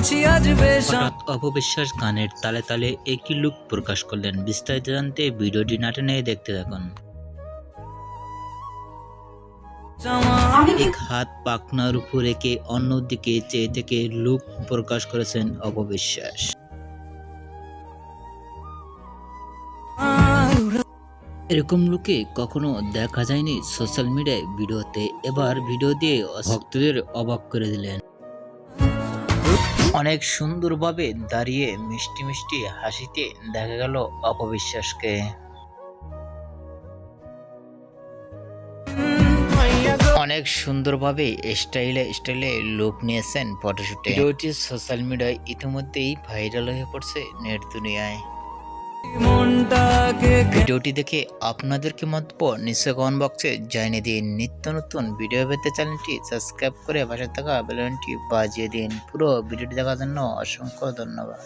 হঠাৎ অপবিশ্বাস গানের তালে তালে একই লুক প্রকাশ করলেন। বিস্তারিত জানতে ভিডিওটি না টেনে দেখতে থাকুন। এক হাত পাখনার উপর রেখে অন্যদিকে চেয়ে থেকে লুক প্রকাশ করেছেন অপবিশ্বাস। এরকম লুকে কখনো দেখা যায়নি সোশ্যাল মিডিয়ায় ভিডিওতে। এবার ভিডিও দিয়ে ভক্তদের অবাক করে দিলেন। অনেক সুন্দরভাবে দাঁড়িয়ে মিষ্টি মিষ্টি হাসিতে দেখা গেল অপবিশ্বাসকে। অনেক সুন্দরভাবে স্টাইলে লুক নিয়েছেন ফটোশুটে। ভিডিওটি সোশ্যাল মিডিয়ায় ইতিমধ্যেই ভাইরাল হয়ে পড়ছে নেট দুনিয়ায়। ভিডিওটি দেখে আপনাদের কি মন্তব্য নিচে কমেন্ট বক্সে জানিয়ে দিন। নিত্য নতুন ভিডিও পেতে চ্যানেলটি সাবস্ক্রাইব করে পাশে থাকা বেল আইকনটি বাজিয়ে দিন। পুরো ভিডিওটি দেখার জন্য অসংখ্য ধন্যবাদ।